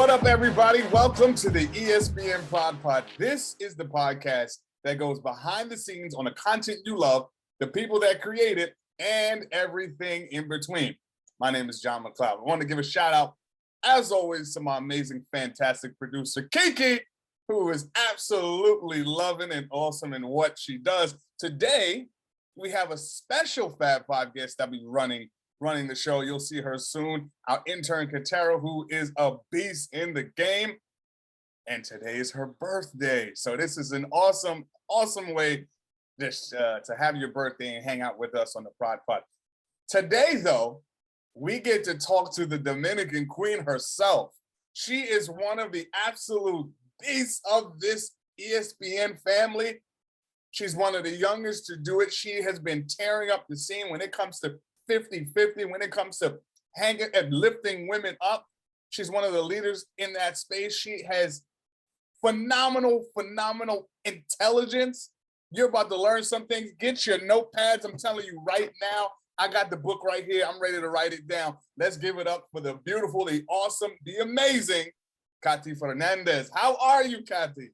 What up, everybody? Welcome to the ESPN PRod Pod. This is the podcast that goes behind the scenes on the content you love, the people that create it, and everything in between. My name is Jon McLeod. I want to give a shout out, as always, to my amazing, fantastic producer, Kiki, who is absolutely loving and awesome in what she does. Today, we have a special Fab Five guest that will be running the show. You'll see her soon. Our intern, Katera, who is a beast in the game. And today is her birthday. So this is an awesome, awesome way just to have your birthday and hang out with us on the Prod Pod. Today, though, we get to talk to the Dominican Queen herself. She is one of the absolute beasts of this ESPN family. She's one of the youngest to do it. She has been tearing up the scene when it comes to 50-50, when it comes to hanging and lifting women up. She's one of the leaders in that space. She has phenomenal intelligence. You're about to learn some things. Get your notepads. I'm telling you right now, I got the book right here. I'm ready to write it down. Let's give it up for the beautiful, the awesome, the amazing Katy Fernandez. How are you, Katy?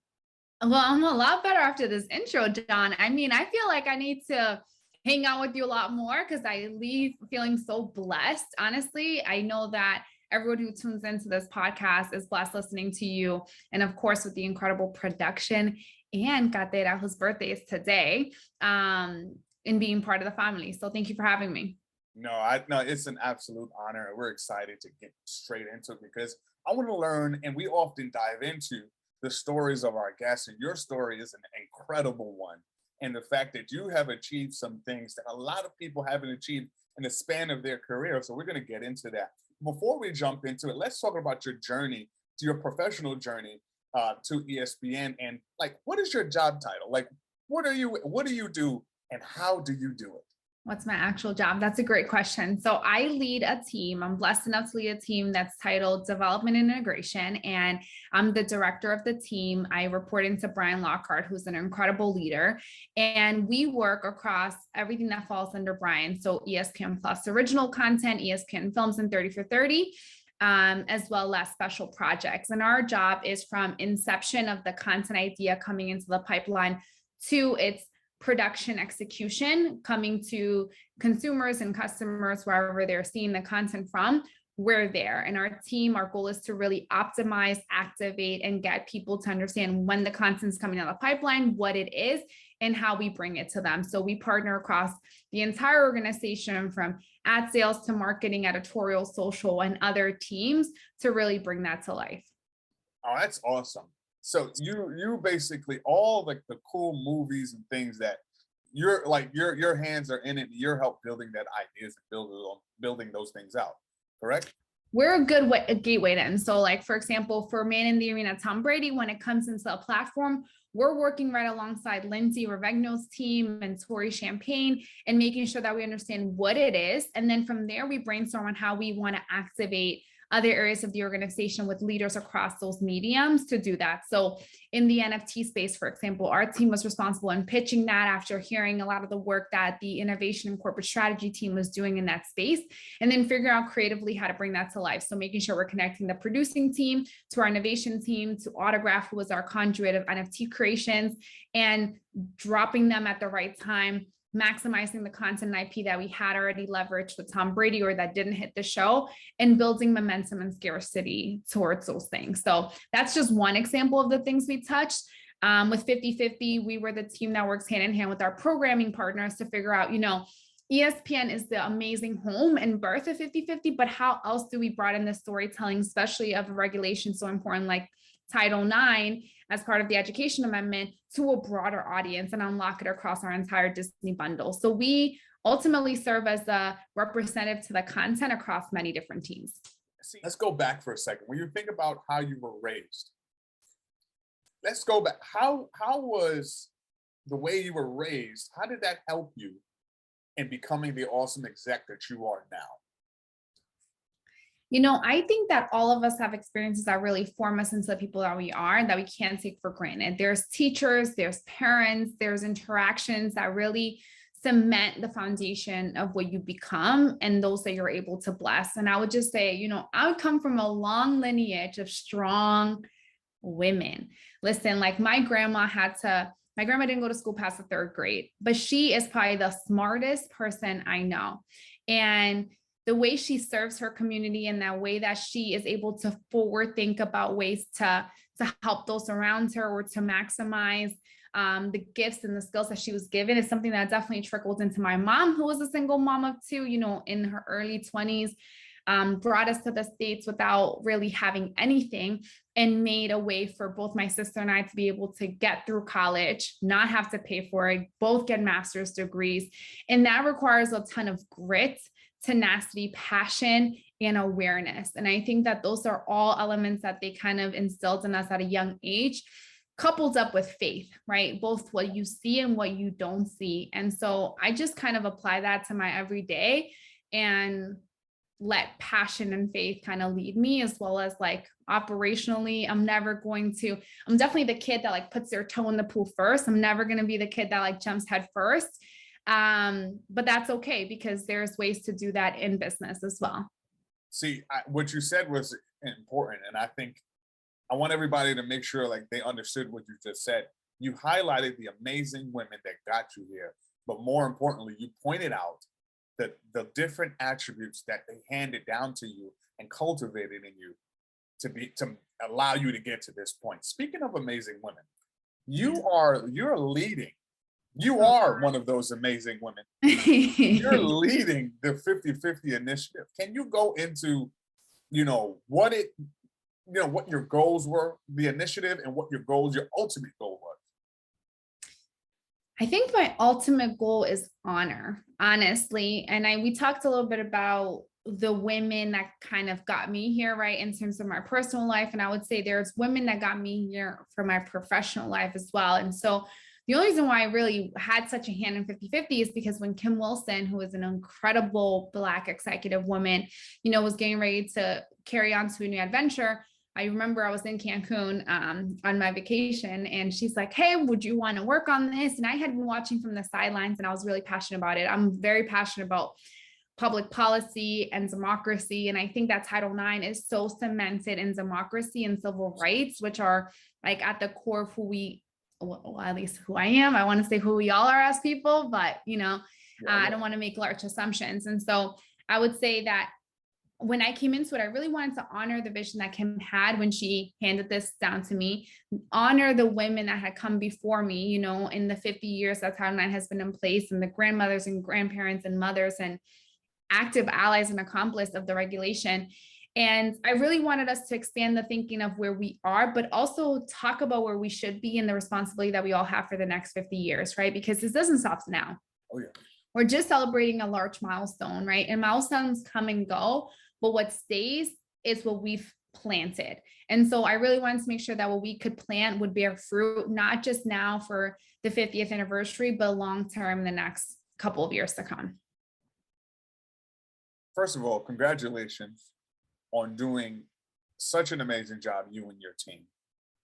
Well, I'm a lot better after this intro, John. I mean, I feel like I need to hang out with you a lot more because I leave feeling so blessed. Honestly, I know that everyone who tunes into this podcast is blessed listening to you. And of course, with the incredible production and Katera, whose birthday is today, in being part of the family. So thank you for having me. No, it's an absolute honor. We're excited to get straight into it because I want to learn, and we often dive into the stories of our guests, and your story is an incredible one. And the fact that you have achieved some things that a lot of people haven't achieved in the span of their career. So we're going to get into that. Before we jump into it, let's talk about your journey, to your professional journey to ESPN. And like, what is your job title? Like, what do you do and how do you do it? What's my actual job? That's a great question. So I lead a team. I'm blessed enough to lead a team that's titled Development and Integration, and I'm the director of the team. I report into Brian Lockhart, who's an incredible leader, and we work across everything that falls under Brian. So ESPN Plus original content, ESPN Films and 30 for 30, as well as special projects. And our job is from inception of the content idea coming into the pipeline to its production execution, coming to consumers and customers wherever they're seeing the content from. We're there. And our team, our goal is to really optimize, activate, and get people to understand when the content's coming out of the pipeline, what it is, and how we bring it to them. So we partner across the entire organization, from ad sales to marketing, editorial, social, and other teams, to really bring that to life. Oh, that's awesome. So you basically, all like the cool movies and things that you're like, your hands are in it, you're help building that ideas and building those things out, correct? We're a gateway then. So like, for example, for Man in the Arena, Tom Brady, when it comes into a platform, we're working right alongside Lindsay Ravegno's team and Tori Champagne and making sure that we understand what it is. And then from there, we brainstorm on how we want to activate other areas of the organization with leaders across those mediums to do that. So in the NFT space, for example, our team was responsible in pitching that after hearing a lot of the work that the innovation and corporate strategy team was doing in that space, and then figuring out creatively how to bring that to life. So making sure we're connecting the producing team to our innovation team, to Autograph, who was our conduit of NFT creations, and dropping them at the right time, maximizing the content and IP that we had already leveraged with Tom Brady or that didn't hit the show, and building momentum and scarcity towards those things. So that's just one example of the things we touched. With 50-50, we were the team that works hand in hand with our programming partners to figure out, ESPN is the amazing home and birth of 50-50, but how else do we broaden the storytelling, especially of a regulation so important like Title IX, as part of the education amendment, to a broader audience and unlock it across our entire Disney bundle. So we ultimately serve as a representative to the content across many different teams. Let's go back for a second. When you think about how you were raised, let's go back. How was the way you were raised, how did that help you in becoming the awesome exec that you are now? I think that all of us have experiences that really form us into the people that we are and that we can't take for granted. There's teachers, there's parents, there's interactions that really cement the foundation of what you become and those that you're able to bless. And I would just say, you know, I would come from a long lineage of strong women. Listen, like my grandma didn't go to school past the 3rd grade, but she is probably the smartest person I know. And the way she serves her community and that way that she is able to forward think about ways to help those around her or to maximize the gifts and the skills that she was given is something that definitely trickled into my mom, who was a single mom of 2, you know, in her early 20s, brought us to the States without really having anything and made a way for both my sister and I to be able to get through college, not have to pay for it, both get master's degrees. And that requires a ton of grit, tenacity, passion, and awareness. And I think that those are all elements that they kind of instilled in us at a young age, coupled up with faith, right? Both what you see and what you don't see. And so I just kind of apply that to my everyday and let passion and faith kind of lead me, as well as like operationally, I'm definitely the kid that like puts their toe in the pool first. I'm never going to be the kid that like jumps head first. But that's okay because there's ways to do that in business as well. See, what you said was important. And I think I want everybody to make sure like they understood what you just said. You highlighted the amazing women that got you here, but more importantly, you pointed out that the different attributes that they handed down to you and cultivated in you to allow you to get to this point. Speaking of amazing women, you are one of those amazing women. You're leading the 50/50 initiative. Can you go into, what your goals were, the initiative, and what your ultimate goal was? I think my ultimate goal is honor, honestly. And we talked a little bit about the women that kind of got me here, right, in terms of my personal life. And I would say there's women that got me here for my professional life as well. And so the only reason why I really had such a hand in 50/50 is because when Kim Wilson, who is an incredible Black executive woman, was getting ready to carry on to a new adventure, I remember I was in Cancun on my vacation, and she's like, hey, would you want to work on this? And I had been watching from the sidelines, and I was really passionate about it. I'm very passionate about public policy and democracy. And I think that Title IX is so cemented in democracy and civil rights, which are like at the core of at least who I am. I want to say who we all are as people, but I don't want to make large assumptions. And so I would say that when I came into it, I really wanted to honor the vision that Kim had when she handed this down to me, honor the women that had come before me, in the 50 years that Title IX has been in place, and the grandmothers and grandparents and mothers and active allies and accomplices of the regulation. And I really wanted us to expand the thinking of where we are, but also talk about where we should be and the responsibility that we all have for the next 50 years, right? Because this doesn't stop now. Oh, yeah. We're just celebrating a large milestone, right? And milestones come and go, but what stays is what we've planted. And so I really wanted to make sure that what we could plant would bear fruit, not just now for the 50th anniversary, but long-term, the next couple of years to come. First of all, congratulations on doing such an amazing job, you and your team.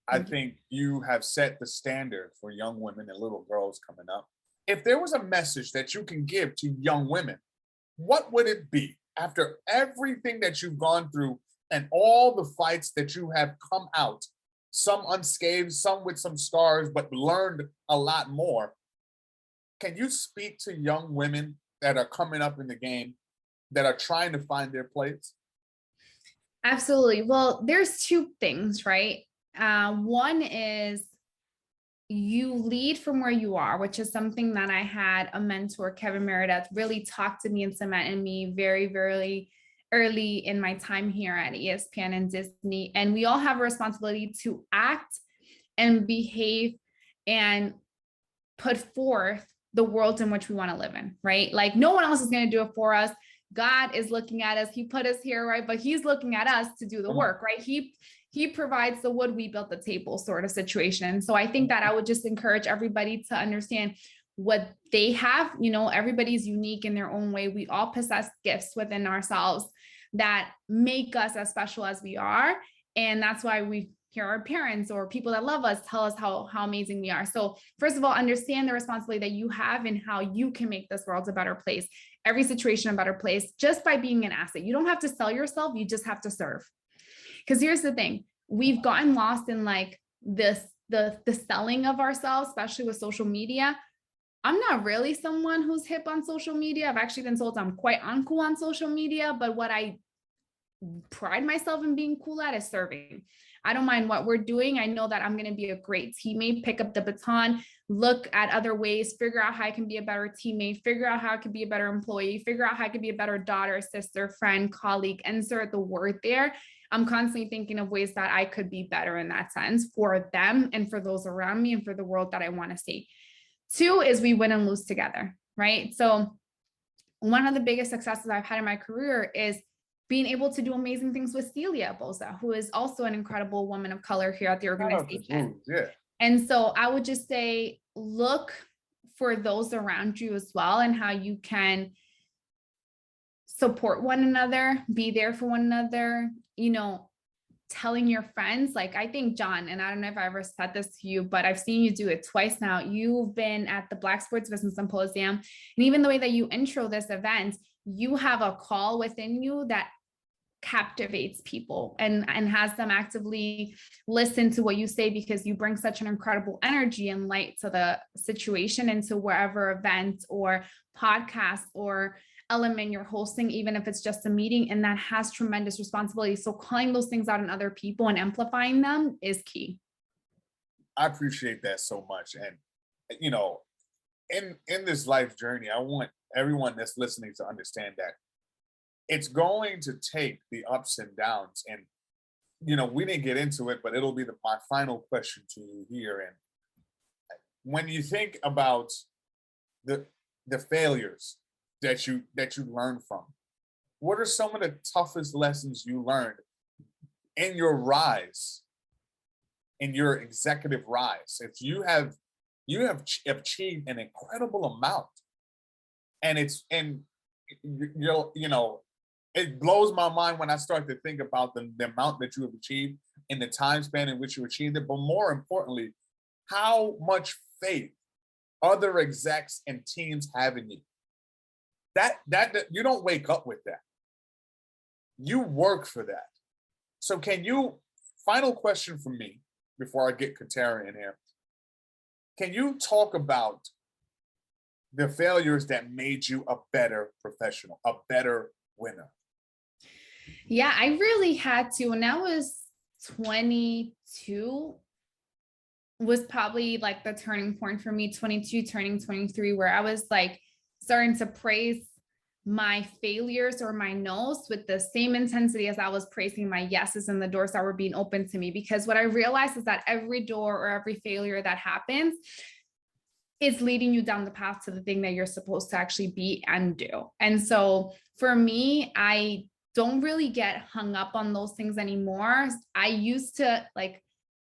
I think you have set the standard for young women and little girls coming up. If there was a message that you can give to young women, what would it be? After everything that you've gone through and all the fights that you have come out, some unscathed, some with some scars, but learned a lot more. Can you speak to young women that are coming up in the game, that are trying to find their place? Absolutely. Well, there's two things, right? One is you lead from where you are, which is something that I had a mentor, Kevin Meredith, really talk to me and cement in me very, very early in my time here at ESPN and Disney. And we all have a responsibility to act and behave and put forth the world in which we want to live in, right? Like no one else is going to do it for us. God is looking at us. He put us here, right? But he's looking at us to do the work, right? He provides the wood, we built the table sort of situation. So I think that I would just encourage everybody to understand what they have. Everybody's unique in their own way. We all possess gifts within ourselves that make us as special as we are. And that's why we hear our parents or people that love us tell us how amazing we are. So first of all, understand the responsibility that you have and how you can make this world a better place, every situation a better place, just by being an asset. You don't have to sell yourself. You just have to serve. Because here's the thing, we've gotten lost in like the selling of ourselves, especially with social media. I'm not really someone who's hip on social media. I've actually been told I'm quite uncool on social media, but what I pride myself in being cool at is serving. I don't mind what we're doing. I know that I'm going to be a great teammate, pick up the baton, look at other ways, figure out how I can be a better teammate, figure out how I could be a better employee, figure out how I could be a better daughter, sister, friend, colleague, insert the word there. I'm constantly thinking of ways that I could be better in that sense for them and for those around me and for the world that I want to see. 2 is we win and lose together, right? So one of the biggest successes I've had in my career is being able to do amazing things with Celia Boza, who is also an incredible woman of color here at the organization. Yeah. And so I would just say, look for those around you as well and how you can support one another, be there for one another, you know, telling your friends, like I think Jon, and I don't know if I ever said this to you, but I've seen you do it twice now. You've been at the Black Sports Business Symposium, and even the way that you intro this event, you have a call within you that captivates people and has them actively listen to what you say, because you bring such an incredible energy and light to the situation and to wherever event or podcast or element you're hosting, even if it's just a meeting, and that has tremendous responsibility. So calling those things out in other people and amplifying them is key. I appreciate that so much. And, you know, in this life journey, I want everyone that's listening to understand that it's going to take the ups and downs. And, you know, we didn't get into it, but it'll be my final question to you here. And when you think about the failures that you learn from, what are some of the toughest lessons you learned in your rise, in your executive rise? If you have achieved an incredible amount, and you're, you know, it blows my mind when I start to think about the amount that you have achieved in the time span in which you achieved it, but more importantly, how much faith other execs and teams have in you. That you don't wake up with that. You work for that. So final question from me before I get Katara in here. Can you talk about the failures that made you a better professional, a better winner? Yeah, I really had to. When I was 22 was probably like the turning point for me, 22 turning 23, where I was like starting to praise my failures or my no's with the same intensity as I was praising my yeses and the doors that were being open to me. Because what I realized is that every door or every failure that happens is leading you down the path to the thing that you're supposed to actually be and do. And so for me, I don't really get hung up on those things anymore. I used to, like,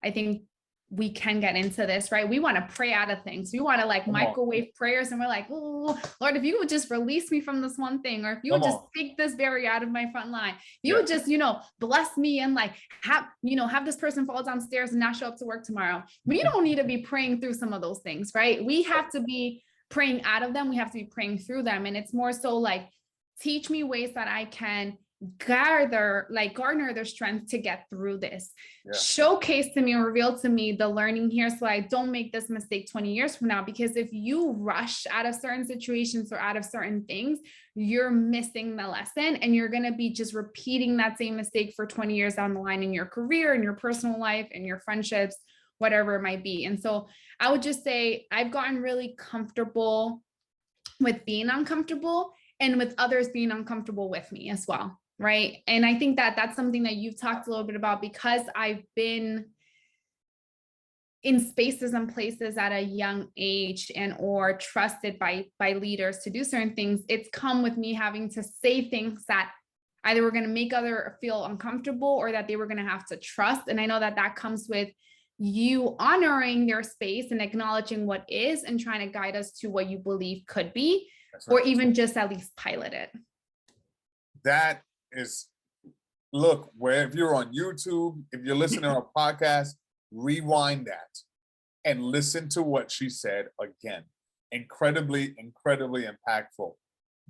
I think we can get into this, right? We want to pray out of things. We want to like microwave prayers, and we're like, oh, Lord, if you would just release me from this one thing, or if you would just take this barrier out of my front line, you would just, you know, bless me and like have this person fall downstairs and not show up to work tomorrow. We don't need to be praying through some of those things, right? We have to be praying out of them. We have to be praying through them. And it's more so like, teach me ways that I can garner their strength to get through this. Showcase to me or reveal to me the learning here, so I don't make this mistake 20 years from now. Because if you rush out of certain situations or out of certain things, you're missing the lesson, and you're going to be just repeating that same mistake for 20 years down the line in your career, in your personal life, in your friendships, whatever it might be. And so I would just say I've gotten really comfortable with being uncomfortable, and with others being uncomfortable with me as well. Right. And I think that that's something that you've talked a little bit about, because I've been in spaces and places at a young age and or trusted by leaders to do certain things. It's come with me having to say things that either were going to make others feel uncomfortable or that they were going to have to trust. And I know that that comes with you honoring their space and acknowledging what is and trying to guide us to what you believe could be, or even just at least pilot it. That is look, where if you're on YouTube, if you're listening on a podcast, rewind that and listen to what she said again. Incredibly, incredibly impactful.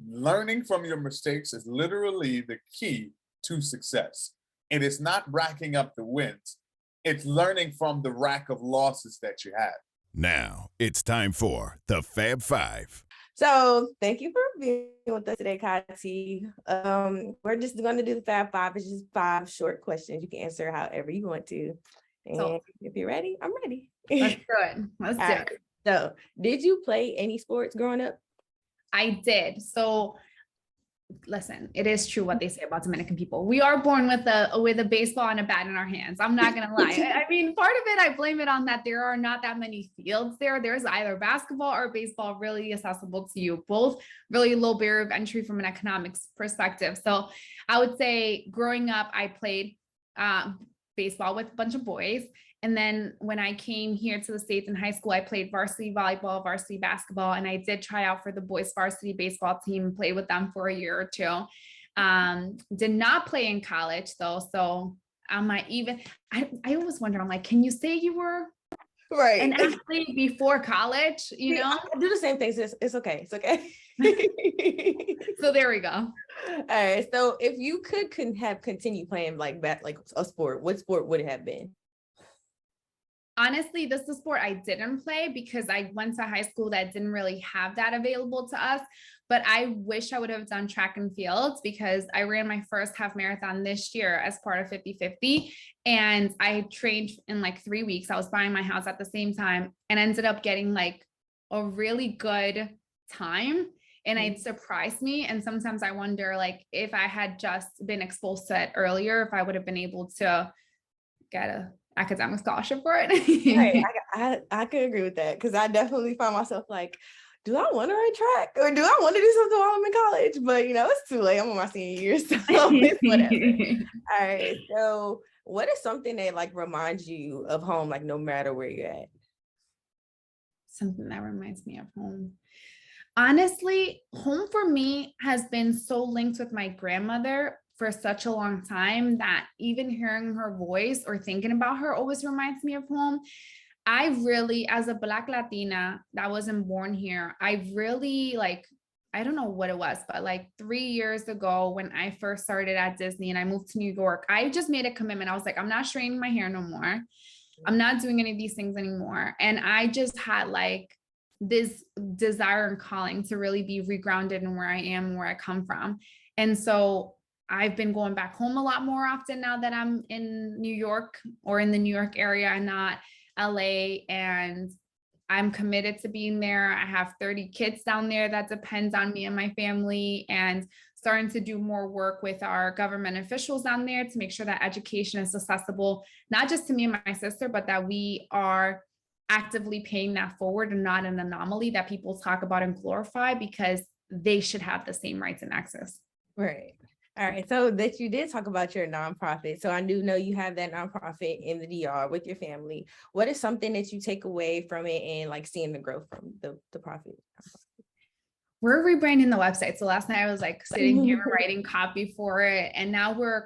Learning from your mistakes is literally the key to success. And it's not racking up the wins. It's learning from the rack of losses that you have. Now it's time for the Fab Five. So thank you for being with us today, Kati. We're just going to do the Fab Five. It's just 5 short questions. You can answer however you want to. And So, if you're ready, I'm ready. let's do it. Let's do it. So did you play any sports growing up? I did. So listen, it is true what they say about Dominican people. We are born with a baseball and a bat in our hands. I'm not gonna lie. I mean, part of it, I blame it on that there are not that many fields there. There's either basketball or baseball really accessible to you. Both really low barrier of entry from an economics perspective. So I would say growing up, I played baseball with a bunch of boys. And then when I came here to the States in high school, I played varsity volleyball, varsity basketball, and I did try out for the boys varsity baseball team, played with them for a year or two. Did not play in college though. So I always wonder, I'm like, can you say you were an athlete before college? You know? I do the same things. It's okay. It's okay. So there we go. All right. So if you could have continued playing like a sport, what sport would it have been? Honestly, this is a sport I didn't play because I went to high school that didn't really have that available to us. But I wish I would have done track and field because I ran my first half marathon this year as part of 50-50. And I trained in like 3 weeks. I was buying my house at the same time and ended up getting like a really good time. And it surprised me. And sometimes I wonder, like, if I had just been exposed to it earlier, if I would have been able to get a academic scholarship for it. Right. I could agree with that because I definitely find myself like, do I want to run track or do I want to do something while I'm in college? But it's too late. I'm on my senior year, so it's whatever. All right. So what is something that like reminds you of home, like no matter where you're at? Something that reminds me of home. Honestly, home for me has been so linked with my grandmother for such a long time that even hearing her voice or thinking about her always reminds me of home. I really, as a Black Latina that wasn't born here, I really I don't know what it was, but like 3 years ago when I first started at Disney and I moved to New York, I just made a commitment. I was like, I'm not straightening my hair no more. I'm not doing any of these things anymore. And I just had like this desire and calling to really be regrounded in where I am and where I come from. And so I've been going back home a lot more often now that I'm in New York or in the New York area and not LA. And I'm committed to being there. I have 30 kids down there that depends on me and my family, and starting to do more work with our government officials down there to make sure that education is accessible, not just to me and my sister, but that we are actively paying that forward and not an anomaly that people talk about and glorify, because they should have the same rights and access. Right. All right. So that you did talk about your nonprofit. So I do know you have that nonprofit in the DR with your family. What is something that you take away from it and like seeing the growth from the profit? We're rebranding the website. So last night I was like sitting here writing copy for it. And now we're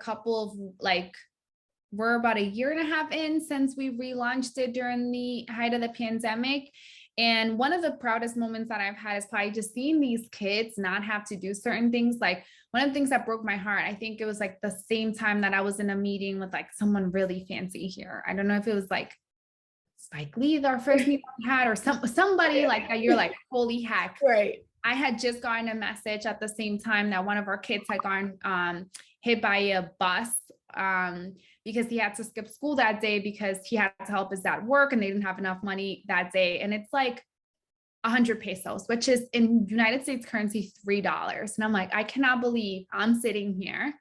we're about 1.5 years in since we relaunched it during the height of the pandemic. And one of the proudest moments that I've had is probably just seeing these kids not have to do certain things. Like one of the things that broke my heart, I think it was like the same time that I was in a meeting with like someone really fancy here. I don't know if it was like Spike Lee, our first meeting we had, or somebody like that. You're like, holy heck. Right. I had just gotten a message at the same time that one of our kids had gotten hit by a bus because he had to skip school that day because he had to help his dad work and they didn't have enough money that day. And it's like 100 pesos, which is in United States currency, $3. And I'm like, I cannot believe I'm sitting here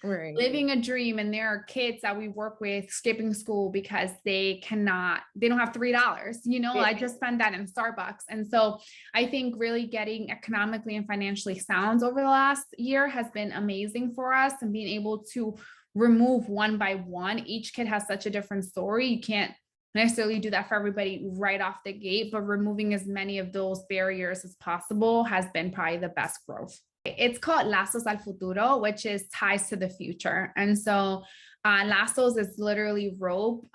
living a dream. And there are kids that we work with skipping school because they don't have $3. I just spent that in Starbucks. And so I think really getting economically and financially sound over the last year has been amazing for us, and being able to remove one by one. Each kid has such a different story. You can't necessarily do that for everybody right off the gate, but removing as many of those barriers as possible has been probably the best growth. it's called Lazos al Futuro, which is ties to the future. And so Lazos is literally rope,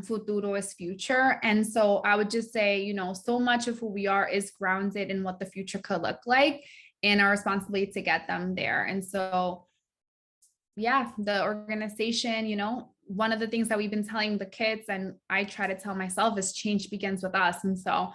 futuro is future. And so I would just say, you know, so much of who we are is grounded in what the future could look like and our responsibility to get them there. And so, yeah, the organization, you know, one of the things that we've been telling the kids, and I try to tell myself, is change begins with us. And so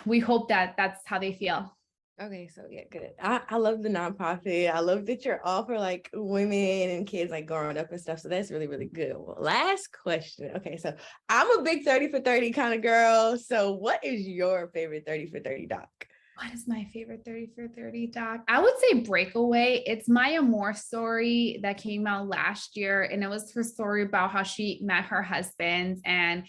we hope that that's how they feel. Okay, so yeah, good. I love the nonprofit. I love that you're all for like women and kids like growing up and stuff. So that's really, really good. Well, last question. Okay, so I'm a big 30 for 30 kind of girl. So what is your favorite 30 for 30 doc? What is my favorite 30 for 30 doc? I would say Breakaway. It's Maya Moore's story that came out last year. And it was her story about how she met her husband, and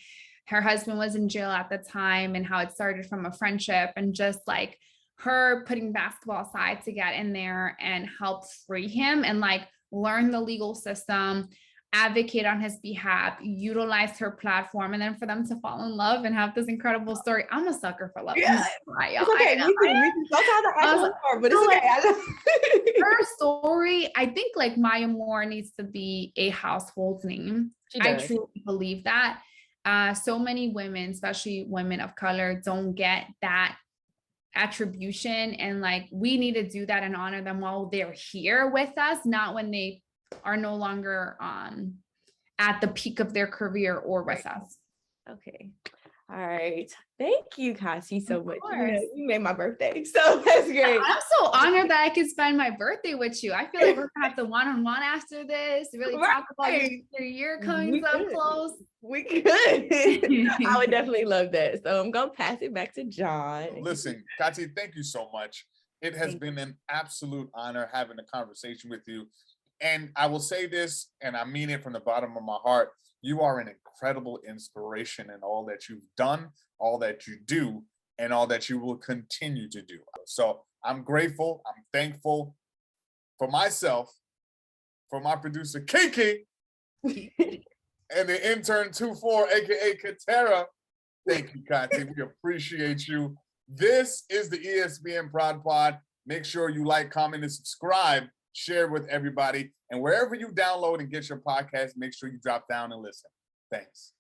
her husband was in jail at the time, and how it started from a friendship, and just like her putting basketball aside to get in there and help free him and like learn the legal system, advocate on his behalf, utilize her platform, and then for them to fall in love and have this incredible story. I'm a sucker for love. Yeah. It's okay. Me too. Sometimes I actually are, but it's okay. Her story, I think like Maya Moore needs to be a household name. I truly believe that. So many women, especially women of color, don't get that attribution, and like we need to do that and honor them while they're here with us, not when they are no longer at the peak of their career or with us. Okay. All right. Thank you, Kasi, so much. You made my birthday, so that's great. I'm so honored that I could spend my birthday with you. I feel like we're gonna have to one-on-one after this, really talk about your year coming up close. We could. I would definitely love that. So I'm gonna pass it back to Jon. Listen, Kati, thank you so much. It has been an absolute honor having a conversation with you. And I will say this, and I mean it from the bottom of my heart, you are an incredible inspiration in all that you've done, all that you do, and all that you will continue to do. So I'm grateful, I'm thankful for myself, for my producer, Kiki, and the intern 24, aka Katera. Thank you, Kati. We appreciate you. This is the ESPN PRod Pod. Make sure you like, comment, and subscribe. Share with everybody. And wherever you download and get your podcast, make sure you drop down and listen. Thanks.